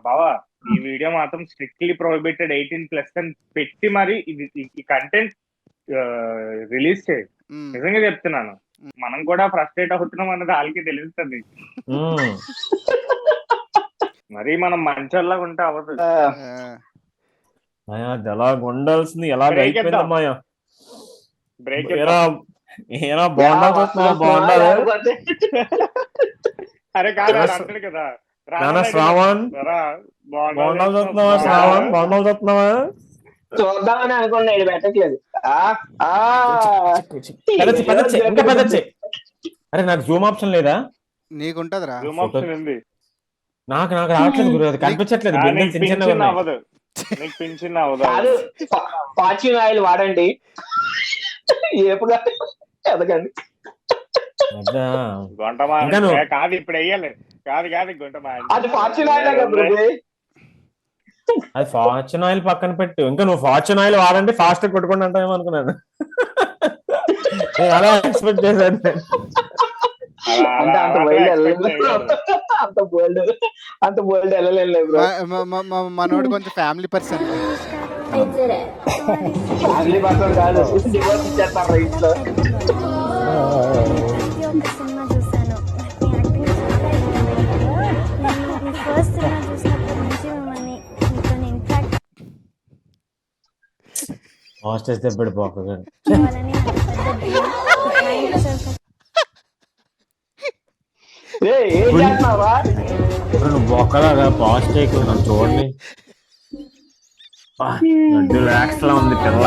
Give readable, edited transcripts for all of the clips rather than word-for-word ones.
బావా ఈ వీడియో మాత్రం స్ట్రిక్ట్లీ ప్రొహిబిటెడ్ 18+ అని పెట్టి మరి ఈ కంటెంట్ రిలీజ్ చేయి. నిజంగా చెప్తున్నాను, మనం కూడా ఫ్రస్ట్రేట్ అవుతున్నాం అన్నది వాళ్ళకి తెలుస్తుంది. మరి మనం మంచోళ్ళగా ఉంటే అవ్వదు. ఎలా ఉండాల్సింది ఎలా అయిపోయిందమ్మా. బ్రేక్ బాగుండాలి. అరే కాదు అంటాడు కదా, శ్రావణ్ బాగుండాలి చూస్తున్నావా, శ్రావణ్ బాగుండాలి చూస్తున్నావా, చూద్దామని అనుకున్నాడు పెట్టట్లేదు. ఇంకా పెద్దచ్చే. అరే నాకు జూమ్ ఆప్షన్ లేదా? నీకుంటదిరా జూమ్ ఆప్షన్ ఉంది. నాకు రావట్లేదు గురు, అది కనిపించట్లేదు. అవ్వదు, నీకు పింఛన్ అవ్వదు. కాదు, ఫార్చ్యూన్ ఆయిల్ వాడండి, ఏపుగా ఎదగండి. కాదు ఇప్పుడు వెయ్యాలి, కాదు గుంటమా, అది ఫార్చ్యూన్ ఆయిల్ కదా. అది ఫార్చ్యూన్ ఆయిల్ పక్కన పెట్టు, ఇంకా నువ్వు ఫార్చ్యూన్ ఆయిల్ వాడండి ఫాస్ట్ కొట్టుకోండి అంటావేమో అనుకున్నాను. అలా ఎక్స్పెక్ట్ చేశాను. అంత బోల్డ్ వెళ్ళలేదు. మనోడు కొంచెం ఫ్యామిలీ పర్సన్. ఫ్యామిలీ పర్సన్ కాదు, డివోర్స్ ఇచ్చేస్తారు ఇంట్లో. హాస్టేజ్ తెప్పడు పోక నువ్వు బొక్కలాగా పాస్ట్ చేయకు, నన్ను చూడండి. రిలాక్స్ లా ఉంది పిల్ల.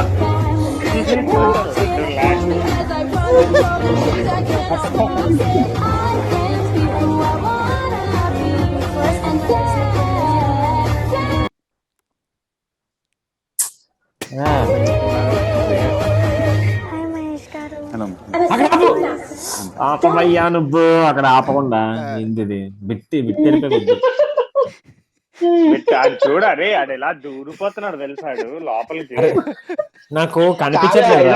ఆపమయ్యా నువ్వు అక్కడ ఆపకుండా ఏంటిది బిట్టి వెళ్ళిపోయి చూడరే అది ఎలా దూరిపోతున్నాడు తెలుసాడు లోపలికి. నాకు కనిపించట్లేదు.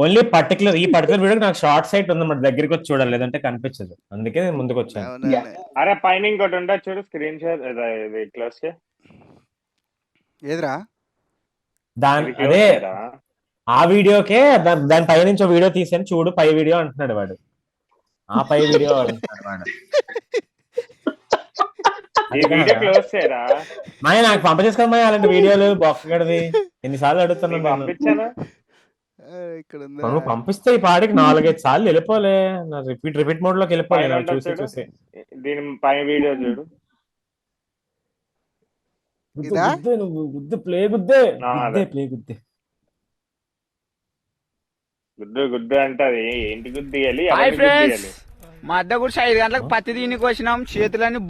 ఓన్లీ పర్టికులర్ ఈ పర్టికులర్ వీడియో నాకు షార్ట్ సైట్ ఉంది, మరి దగ్గరికి వచ్చి చూడాలి, లేదంటే కనిపించదు. అందుకే నేను ముందుకు వచ్చాను. అరే పైన ఇంకోటి ఉంటే చూడు, స్క్రీన్ షేర్ క్లోజ్ చే. ఏదిరా అదే ఆ వీడియోకే దాని పై నుంచి వీడియో తీసాను చూడు, పై వీడియో అంటున్నాడు వాడు. ఆ పై వీడియో అంటున్నాడు వాడు. నాకు పంపించేసుకో అలాంటి వీడియోలు బొక్కగడది. ఎన్నిసార్లు అడుగుతున్నాను. నువ్వు పంపిస్తే ఈ పాడికి 4-5 సార్లు వెళ్ళిపోలే, రిపీట్ మోడ్ లోకి వెళ్ళిపోలే చూసి. దీని పై వీడియో చూడు. ప్లే గుద్దే గుద్దు అంటే అది ఏంటి గుద్దియాలి? మా అద్ద కూడా 5 గంటలకు పత్తి దీనికి వచ్చినాం, చేతులన్నీ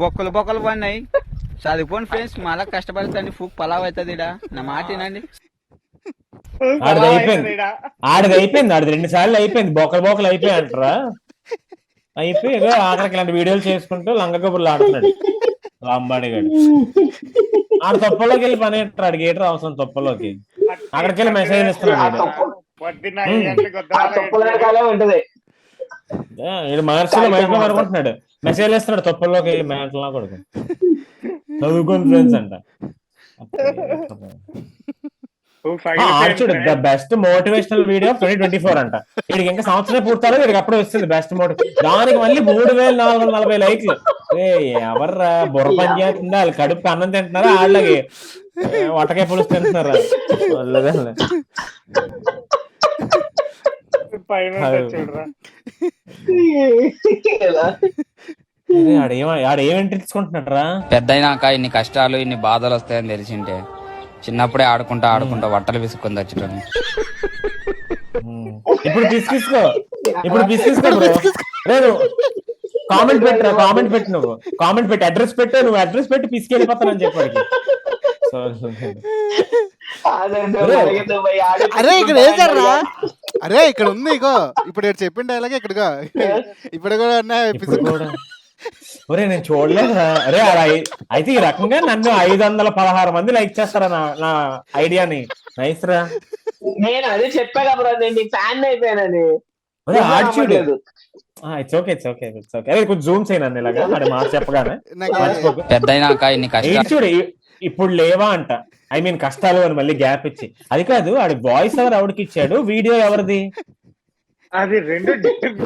బొక్కలు పడినాయి. చదువుకోండి ఫ్రెండ్స్, మళ్ళా కష్టపడతాను పలావ్ అవుతుంది. నా మాట వినండి. ఆడిది అయిపోయింది 2 సార్లు అయిపోయింది, బొక్కలు అయిపోయి అంటారా. అయిపోయి ఆఖరికి ఇలాంటి వీడియోలు చేసుకుంటూ లంగ కబుర్లు ఆడుతున్నాడు అంబాడిగాడు. ఆడ తొప్పలోకి వెళ్ళి పని పెట్టాడు, గేటర్ అవసరం తొప్పలోకి. అక్కడికి వెళ్ళి మెసేజ్ ఇస్తున్నాడు. మహర్షిలో అనుకుంటున్నాడు, మెసేజ్ ఇస్తున్నాడు తొప్పల్లోకి వెళ్ళి మ్యాట్లో కొడుకు చదువుకోని ఫ్రెండ్స్ అంట. చూడు ద బెస్ట్ మోటివేషనల్ వీడియో 2024 అంట. వీడికి ఇంకా సంవత్సరం పూర్తారో వీడికి అప్పుడే వస్తుంది బెస్ట్ మోటివేషన్. దానికి మళ్ళీ 3440 లైక్లు. ఎవర్రా బుర్ర పని చేస్తుందా? వాళ్ళు కడుపుకి అన్నం తింటున్నారా? వాళ్ళకి వటకాయ పులుసు తింటున్నారా? ఆడేమేంటి తెలుసుకుంటున్నాడు రా. పెద్దయినాక ఇన్ని కష్టాలు ఇన్ని బాధలు వస్తాయని తెలిసింటే చిన్నప్పుడే ఆడుకుంటా బట్టలు విసుక్కొని వచ్చేటోని. ఇప్పుడు పిసికిసుకో లేదు. కామెంట్ పెట్టి నువ్వు కామెంట్ పెట్టి అడ్రస్ పెట్టు, నువ్వు అడ్రస్ పెట్టి పిసికెళ్ళిపోతానని చెప్పాడు. అరే ఇక్కడ వేసారా? అరే ఇక్కడ ఉంది ఇగో, ఇప్పుడు చెప్పిండే అలాగే ఇక్కడగా ఇప్పుడు కూడా ఒరే నేను చూడలేదురా. అరే అయితే ఈ రకంగా నన్ను 516 మంది లైక్ చేస్తారా నా ఐడియాని. నైస్ రా. నేను అదే చెప్పా కదా, నేను ఫ్యాన్ అయిపోయానని. ఆడిచుడు ఇట్స్ ఓకే అదే కొంచెం జూమ్ చేయను ఇలాగా అది మాట చెప్పగానే మర్చిపోకు. పెద్ద ఇన్ని కష్టాలు చూడు ఇప్పుడు లేవా అంట, ఐ మీన్ కష్టాలు అని మళ్ళీ గ్యాప్ ఇచ్చి. అది కాదు ఆడి వాయిస్ ఎవరు ఎవరికి ఇచ్చాడు, వీడియో ఎవరిది? అది రెండు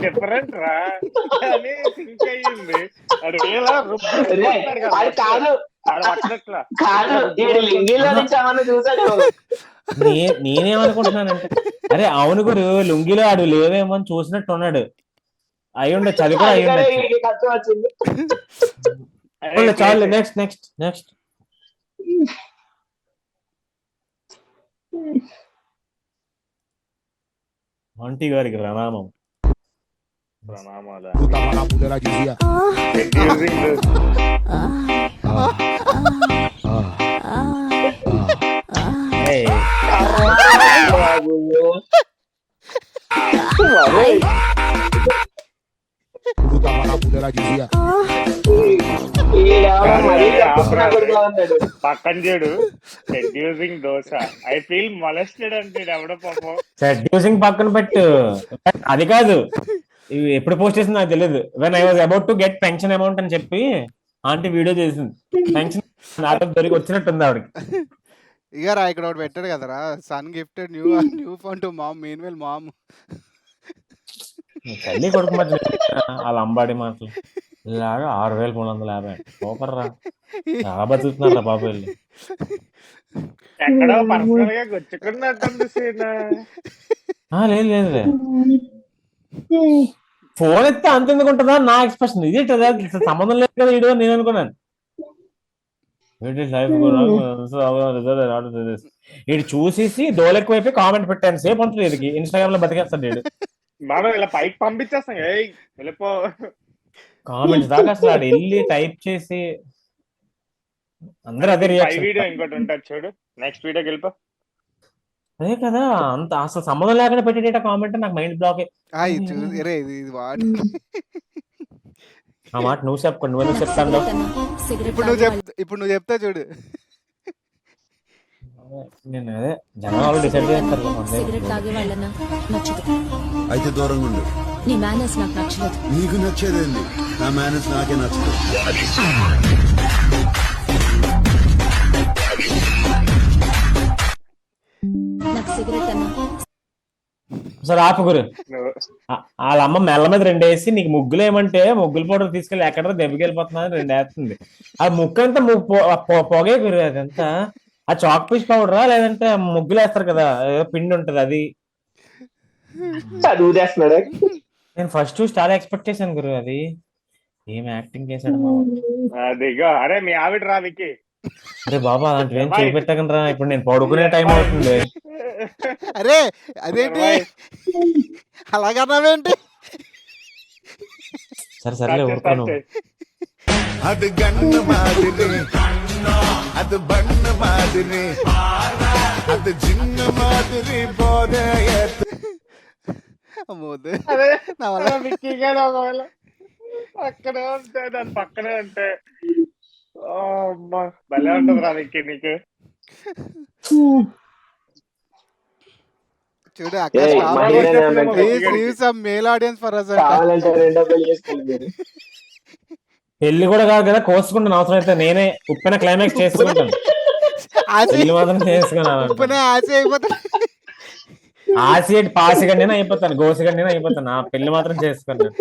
డిఫరెంట్ రా అని థింక్ అయ్యింది. అది ఎలా అది కాదు కాదు ఈడు లింగిలో నుంచి ఏమన్నా చూసాడు. నేనేమనుకుంటున్నానంటే అరే అవును గురు లుంగిలో ఆడు లేవేమో అని చూసినట్టు ఉన్నాడు. అయి ఉండొచ్చు, అది కూడా అయి ఉండొచ్చు. ఈడికి కష్టం వచ్చింది. చాలు నెక్స్ట్ ఆంటీ గారికి ప్రణామం. ప్రణామాలు. ఏయ్, ఈడెవడో మరీ చెప్పుకున్నా కొడుకు ఉన్నాడు. పక్కన చూడు seducing dosa. I feel molested అంటే ఎవడో పాపం. సెడ్యూసింగ్ పక్కన పెట్టు, అది కాదు ఇవి ఎప్పుడు పోస్ట్ చేసింది నాకు తెలియదు. When I was about to get pension amount అని చెప్పి ఆంటీ వీడియో చేసింది. పెన్షన్ నాతో దొరికి వచ్చినట్టుంది ఆవిడకి. ఇక రా ఇక్కడ ఒకటి పెట్టాడు కదరా, son gifted new phone to mom, meanwhile mom. తల్లి కొడుకు మధ్య వాళ్ళ అంబాడి మాటలు ఇలాగా 6,350 సూపర్ రా, చాలా బతుకుతున్నారా బాబు వెళ్ళి. ఎక్కడో పర్సనల్ గా గుచ్చుకున్నట్టుంది సీన్. లేదు ఫోన్ ఎత్తే అంత ఎందుకు ఉంటుందా నా ఎక్స్ప్రెషన్. ఇది సంబంధం లేదు కదా వీడియో నేను అనుకున్నాను. వీడు చూసేసి దోలెక్కువైపు కామెంట్ పెట్టాను సేపు ఉంటుంది. ఇది ఇన్స్టాగ్రామ్ లో బతికేస్తాడు వీడు. మనం ఇలా పైకి పంపించేస్తాం. ఏయ్ వెళ్ళిపో కామెంట్స్ దాకా అసలు ఆడు వెళ్ళి టైప్ చేసి అందరూ అదే పై రియాక్షన్. వీడియో ఇంకోటి ఉంటుంది చూడు, నెక్స్ట్ వీడియోకి వెళ్ళిపో. అదే కదా అంత అసలు సంబంధం లేకుండా పెట్టేట కామెంట్ నాకు మైండ్ బ్లాక్. ఇది వాడు ఆ మాట నువ్వు చెప్పుకోండి, నువ్వు చెప్తాను. ఇప్పుడు నువ్వు చెప్తా చూడు. నేను అదే జనాలు డిసైడ్ చేస్తారు. సిగరెట్ తాగే వాళ్ళన్నా నచ్చదు. అయితే దూరంగా ఉండు. నీ మేనర్స్ నాకు నచ్చలేదు. నీకు నచ్చేదేంది? నా మేనేజ్ నాకే నచ్చదు. నాకు సిగరెట్ అన్నా సరే ఆపుగురు. నువ్వు వాళ్ళ అమ్మ మెల్ల మీద 2 వేసి నీకు ముగ్గులు ఏమంటే ముగ్గులు పౌడర్ తీసుకెళ్ళి ఎక్కడ దెబ్బకి వెళ్ళిపోతున్నా 2 వేస్తుంది. ఆ ముగ్గు అంతా పొగే గురు, అదంతా ఆ చాక్ పీస్ పౌడరా లేదంటే ముగ్గులు వేస్తారు కదా ఏదో పిండి ఉంటది అది. చదువు చేస్తున్నాడు. నేను ఫస్ట్ చాలా ఎక్స్పెక్ట్ చేశాను గురు, అది ఏం యాక్టింగ్ చేశాడు. అదిగో అరే మీ ఆవిడ రా వికి. అరే బాబా అలాంటివి ఏం చూపెట్టకండి రా, ఇప్పుడు నేను పడుకునే టైం అవుతుంది. అరే అదేంటి అలాగన్నావేంటి? సరే ఊరుకోను. అది గన్న మాదిరి, అది బన్న మాదిరి, అది చిన్న మాదిరి పోదే. అదే విక్కీ గారు ఒకవేళ పక్కనే ఉంటే దాని పక్కనే ఉంటే అమ్మా భలే ఉంటుంది రా విక్కీ నీకు. చూడు ఏయ్, మళ్ళీ నేను మేల్ ఆడియన్స్ ఫర్ అస్. కావాలంటే 2 పెళ్లి చేసుకోండి. పెళ్లి కూడా కాదు కదా, కోసుకుంటాను అవసరం అయితే నేనే ఉప్పెన క్లైమాక్స్ చేసుకుంటాను. పెళ్లి మాత్రం చేసుకున్నాను. ఆసిడ్ పాసిగండినా అయిపోతాను, గోసిగండినా అయిపోతాను. ఆ పెళ్లి మాత్రం చేసుకున్నాను.